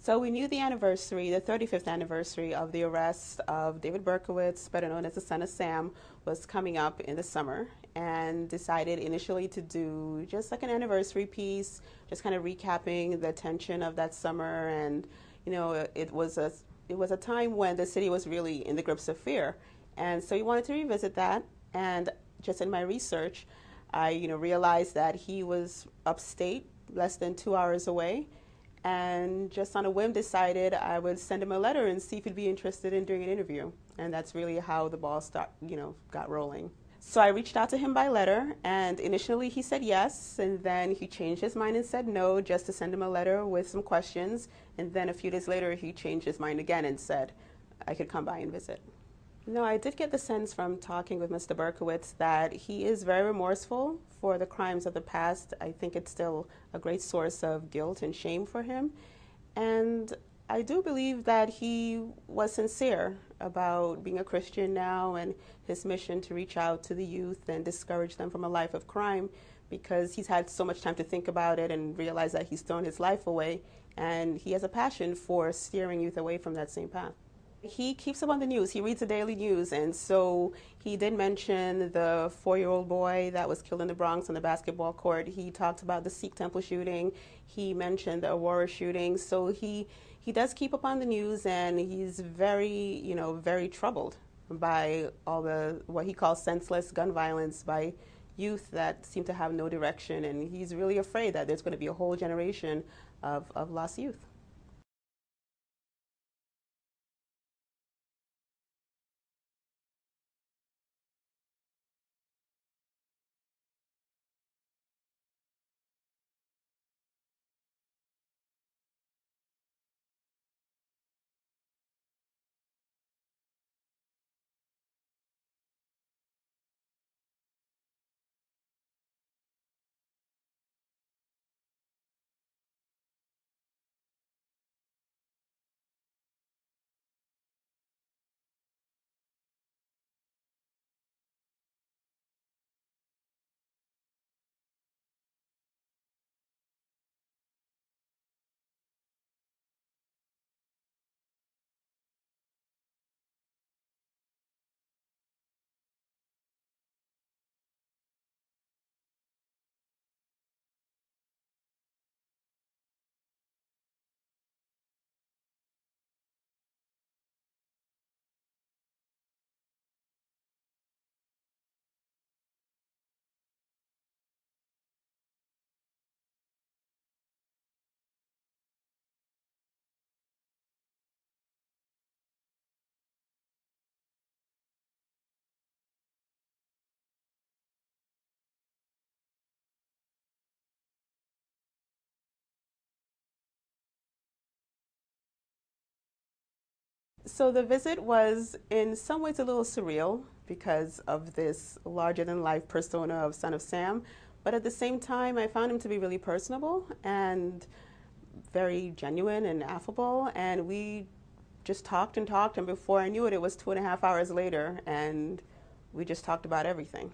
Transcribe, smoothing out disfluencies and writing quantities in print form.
So we knew the anniversary, the 35th anniversary of the arrest of David Berkowitz, better known as the Son of Sam, was coming up in the summer, and decided initially to do just like an anniversary piece, just kind of recapping the tension of that summer. And it was a time when the city was really in the grips of fear, and so we wanted to revisit that. And just in my research, I realized that he was upstate, less than 2 hours away, and just on a whim decided I would send him a letter and see if he'd be interested in doing an interview. And that's really how the ball got rolling. So I reached out to him by letter, and initially he said yes, and then he changed his mind and said no, just to send him a letter with some questions. And then a few days later he changed his mind again and said I could come by and visit. No, I did get the sense from talking with Mr. Berkowitz that he is very remorseful for the crimes of the past. I think it's still a great source of guilt and shame for him. And I do believe that he was sincere about being a Christian now and his mission to reach out to the youth and discourage them from a life of crime, because he's had so much time to think about it and realize that he's thrown his life away, and he has a passion for steering youth away from that same path. He keeps up on the news. He reads the daily news, and so he did mention the 4-year-old boy that was killed in the Bronx on the basketball court. He talked about the Sikh temple shooting. He mentioned the Aurora shooting. So he does keep up on the news, and he's very troubled by all the what he calls senseless gun violence by youth that seem to have no direction, and he's really afraid that there's going to be a whole generation of lost youth. So the visit was in some ways a little surreal because of this larger than life persona of Son of Sam. But at the same time, I found him to be really personable and very genuine and affable. And we just talked and talked. And before I knew it, it was 2.5 hours later. And we just talked about everything.